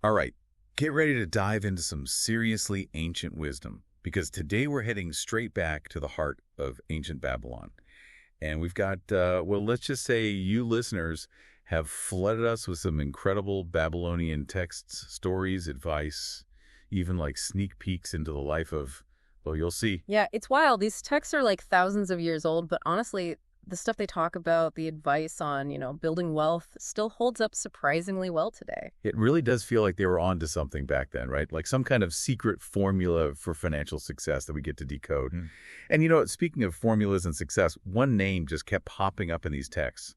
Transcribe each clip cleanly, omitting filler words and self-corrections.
All right, get ready to dive into some seriously ancient wisdom, because today we're heading straight back to the heart of ancient Babylon. And we've got, well, let's just say you listeners have flooded us with some incredible Babylonian texts, stories, advice, even like sneak peeks into the life of, well, you'll see. Yeah, it's wild. These texts are like thousands of years old, but honestly, the stuff they talk about, the advice on, building wealth still holds up surprisingly well today. It really does feel like they were on to something back then, right? Like some kind of secret formula for financial success that we get to decode. And speaking of formulas and success, one name just kept popping up in these texts.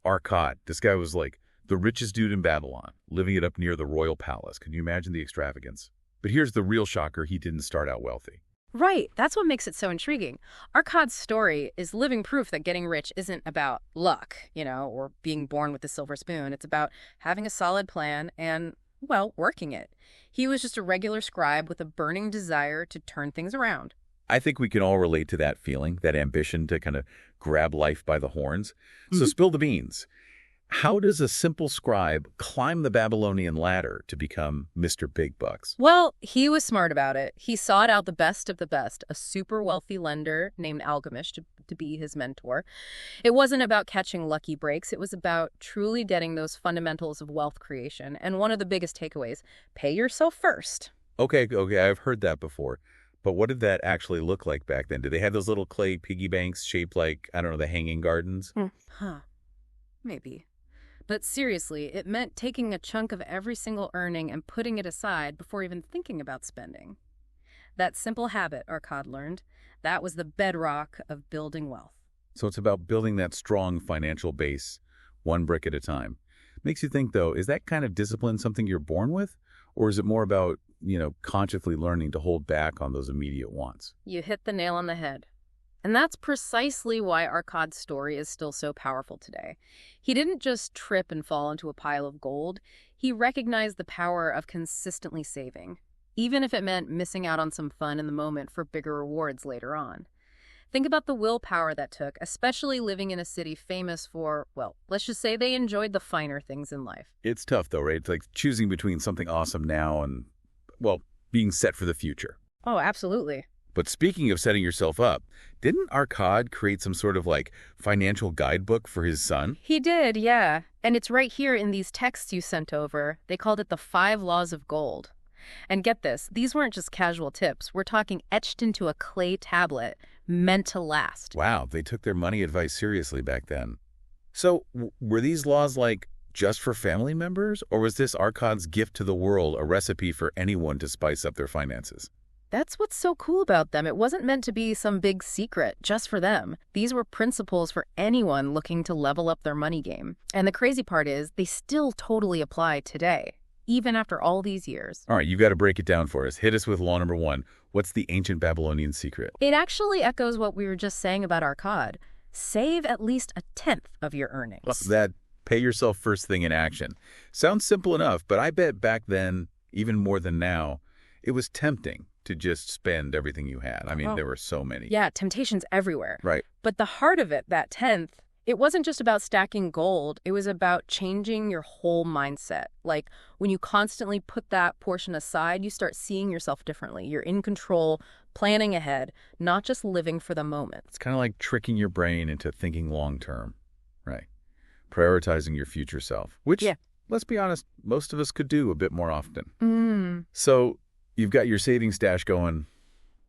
Arkad. This guy was like the richest dude in Babylon, living it up near the royal palace. Can you imagine the extravagance? But here's the real shocker. He didn't start out wealthy. Right, that's what makes it so intriguing. Arkad's story is living proof that getting rich isn't about luck, or being born with a silver spoon. It's about having a solid plan and, well, working it. He was just a regular scribe with a burning desire to turn things around. I think we can all relate to that feeling, that ambition to kind of grab life by the horns. So spill the beans. How does a simple scribe climb the Babylonian ladder to become Mr. Big Bucks? Well, he was smart about it. He sought out the best of the best, a super wealthy lender named Algamish to be his mentor. It wasn't about catching lucky breaks. It was about truly getting those fundamentals of wealth creation. And one of the biggest takeaways, pay yourself first. Okay, I've heard that before. But what did that actually look like back then? Did they have those little clay piggy banks shaped like, I don't know, the hanging gardens? Huh. Maybe. But seriously, it meant taking a chunk of every single earning and putting it aside before even thinking about spending. That simple habit, Arkad learned, that was the bedrock of building wealth. So it's about building that strong financial base, one brick at a time. Makes you think, though, is that kind of discipline something you're born with? Or is it more about, consciously learning to hold back on those immediate wants? You hit the nail on the head. And that's precisely why Arkad's story is still so powerful today. He didn't just trip and fall into a pile of gold. He recognized the power of consistently saving, even if it meant missing out on some fun in the moment for bigger rewards later on. Think about the willpower that took, especially living in a city famous for, well, let's just say they enjoyed the finer things in life. It's tough, though, right? It's like choosing between something awesome now and, well, being set for the future. Oh, absolutely. But speaking of setting yourself up, didn't Arkad create some sort of like financial guidebook for his son? He did, yeah. And it's right here in these texts you sent over. They called it the 5 Laws of Gold. And get this, these weren't just casual tips. We're talking etched into a clay tablet, meant to last. Wow, they took their money advice seriously back then. So were these laws like just for family members, or was this Arkad's gift to the world, a recipe for anyone to spice up their finances? That's what's so cool about them. It wasn't meant to be some big secret just for them. These were principles for anyone looking to level up their money game. And the crazy part is they still totally apply today, even after all these years. All right, you've got to break it down for us. Hit us with law number 1. What's the ancient Babylonian secret? It actually echoes what we were just saying about Arkad. Save at least a tenth of your earnings. That pay yourself first thing in action. Sounds simple enough, but I bet back then, even more than now, it was tempting to just spend everything you had. I mean, there were so many. Yeah, temptations everywhere. Right. But the heart of it, that tenth, it wasn't just about stacking gold. It was about changing your whole mindset. Like when you constantly put that portion aside, you start seeing yourself differently. You're in control, planning ahead, not just living for the moment. It's kind of like tricking your brain into thinking long term. Right. Prioritizing your future self, which, let's be honest, most of us could do a bit more often. So you've got your savings stash going.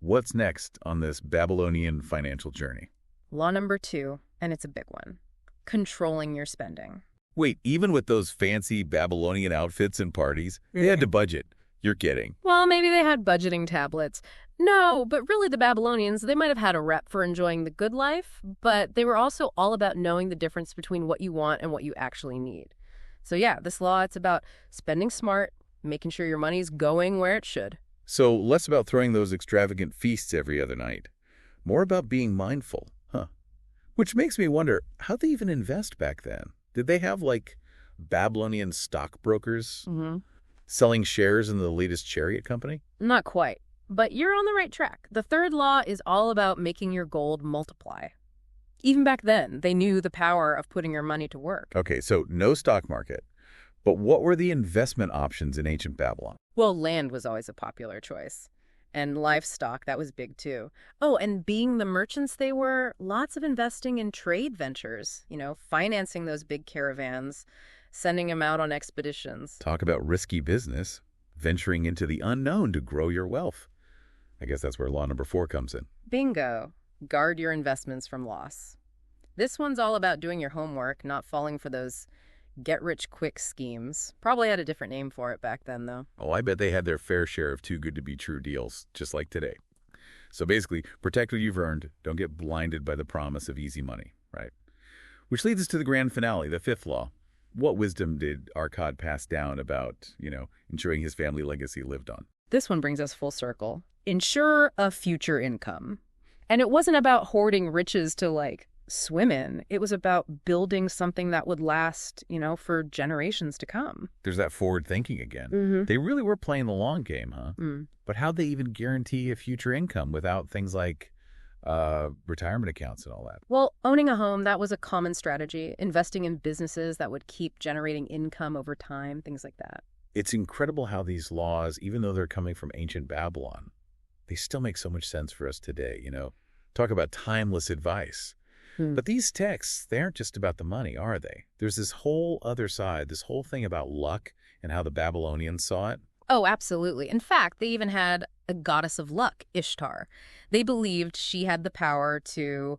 What's next on this Babylonian financial journey? Law number 2, and it's a big one. Controlling your spending. Wait, even with those fancy Babylonian outfits and parties, they had to budget. You're kidding. Well, maybe they had budgeting tablets. No, but really the Babylonians, they might have had a rep for enjoying the good life, but they were also all about knowing the difference between what you want and what you actually need. So yeah, this law, it's about spending smart, making sure your money's going where it should. So less about throwing those extravagant feasts every other night. More about being mindful, huh? Which makes me wonder, how'd they even invest back then? Did they have, like, Babylonian stockbrokers selling shares in the latest chariot company? Not quite, but you're on the right track. The 3rd law is all about making your gold multiply. Even back then, they knew the power of putting your money to work. Okay, so no stock market. But what were the investment options in ancient Babylon? Well, land was always a popular choice. And livestock, that was big too. Oh, and being the merchants they were, lots of investing in trade ventures, financing those big caravans, sending them out on expeditions. Talk about risky business, venturing into the unknown to grow your wealth. I guess that's where law number 4 comes in. Bingo. Guard your investments from loss. This one's all about doing your homework, not falling for those get-rich-quick schemes. Probably had a different name for it back then, though. Oh, I bet they had their fair share of too-good-to-be-true deals, just like today. So basically, protect what you've earned. Don't get blinded by the promise of easy money, right? Which leads us to the grand finale, the 5th law. What wisdom did Arkad pass down about, ensuring his family legacy lived on? This one brings us full circle. Ensure a future income. And it wasn't about hoarding riches to, swim in. It was about building something that would last, for generations to come. There's that forward thinking again. Mm-hmm. They really were playing the long game, huh? Mm. But how'd they even guarantee a future income without things like retirement accounts and all that? Well, owning a home, that was a common strategy. Investing in businesses that would keep generating income over time, things like that. It's incredible how these laws, even though they're coming from ancient Babylon, they still make so much sense for us today, Talk about timeless advice. But these texts, they aren't just about the money, are they? There's this whole other side, this whole thing about luck and how the Babylonians saw it. Oh, absolutely. In fact, they even had a goddess of luck, Ishtar. They believed she had the power to,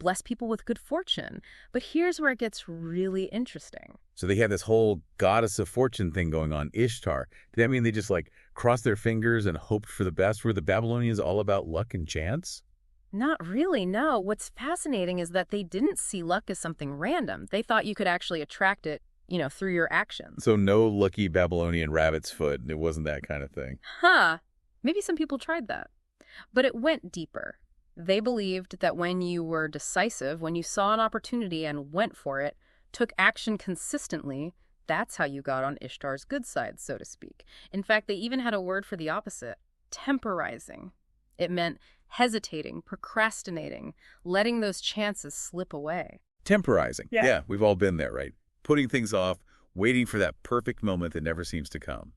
bless people with good fortune. But here's where it gets really interesting. So they had this whole goddess of fortune thing going on, Ishtar. Did that mean they just crossed their fingers and hoped for the best? Were the Babylonians all about luck and chance? Not really, no. What's fascinating is that they didn't see luck as something random. They thought you could actually attract it, through your actions. So no lucky Babylonian rabbit's foot. It wasn't that kind of thing. Huh. Maybe some people tried that. But it went deeper. They believed that when you were decisive, when you saw an opportunity and went for it, took action consistently, that's how you got on Ishtar's good side, so to speak. In fact, they even had a word for the opposite, temporizing. It meant hesitating, procrastinating, letting those chances slip away. Temporizing. Yeah, we've all been there, right? Putting things off, waiting for that perfect moment that never seems to come.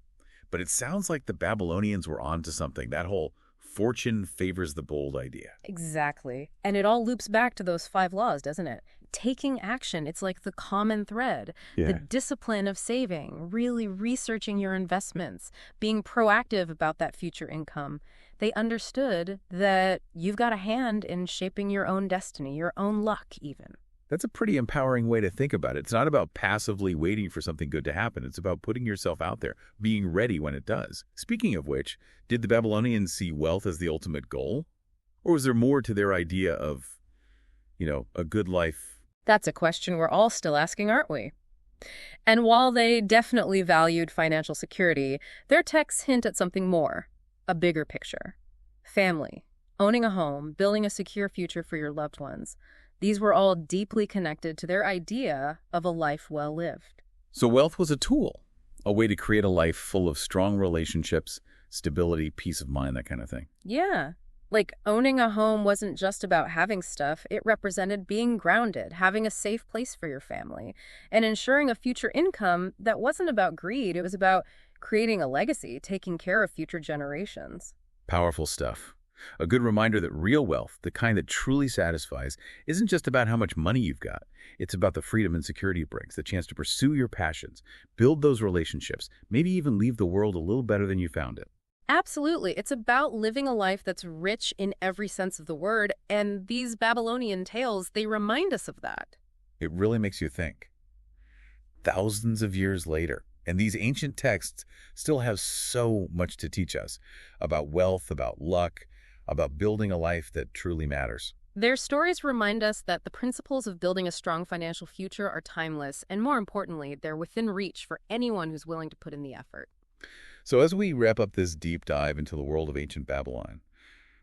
But it sounds like the Babylonians were onto something, that whole fortune favors the bold idea. Exactly. And it all loops back to those 5 laws, doesn't it? Taking action, it's like the common thread. Yeah. The discipline of saving, really researching your investments, being proactive about that future income. They understood that you've got a hand in shaping your own destiny, your own luck even. That's a pretty empowering way to think about it. It's not about passively waiting for something good to happen. It's about putting yourself out there, being ready when it does. Speaking of which, did the Babylonians see wealth as the ultimate goal? Or was there more to their idea of, a good life? That's a question we're all still asking, aren't we? And while they definitely valued financial security, their texts hint at something more, a bigger picture. Family, owning a home, building a secure future for your loved ones. These were all deeply connected to their idea of a life well lived. So wealth was a tool, a way to create a life full of strong relationships, stability, peace of mind, that kind of thing. Yeah. Owning a home wasn't just about having stuff. It represented being grounded, having a safe place for your family, and ensuring a future income that wasn't about greed. It was about creating a legacy, taking care of future generations. Powerful stuff. A good reminder that real wealth, the kind that truly satisfies, isn't just about how much money you've got. It's about the freedom and security it brings, the chance to pursue your passions, build those relationships, maybe even leave the world a little better than you found it. Absolutely. It's about living a life that's rich in every sense of the word, and these Babylonian tales, they remind us of that. It really makes you think. Thousands of years later, and these ancient texts still have so much to teach us about wealth, about luck, about building a life that truly matters. Their stories remind us that the principles of building a strong financial future are timeless, and more importantly, they're within reach for anyone who's willing to put in the effort. So as we wrap up this deep dive into the world of ancient Babylon,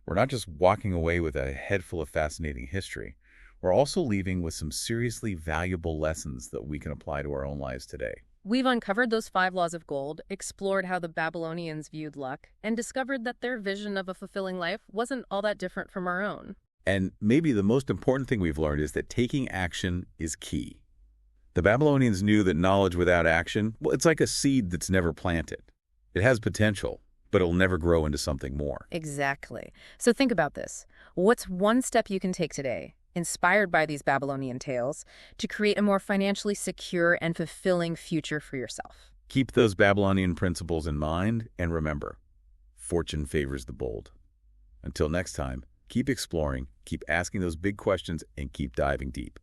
we're not just walking away with a head full of fascinating history, we're also leaving with some seriously valuable lessons that we can apply to our own lives today. We've uncovered those 5 laws of gold, explored how the Babylonians viewed luck, and discovered that their vision of a fulfilling life wasn't all that different from our own. And maybe the most important thing we've learned is that taking action is key. The Babylonians knew that knowledge without action, well, it's like a seed that's never planted. It has potential, but it'll never grow into something more. Exactly. So think about this. What's one step you can take today, inspired by these Babylonian tales, to create a more financially secure and fulfilling future for yourself? Keep those Babylonian principles in mind, and remember, fortune favors the bold. Until next time, keep exploring, keep asking those big questions, and keep diving deep.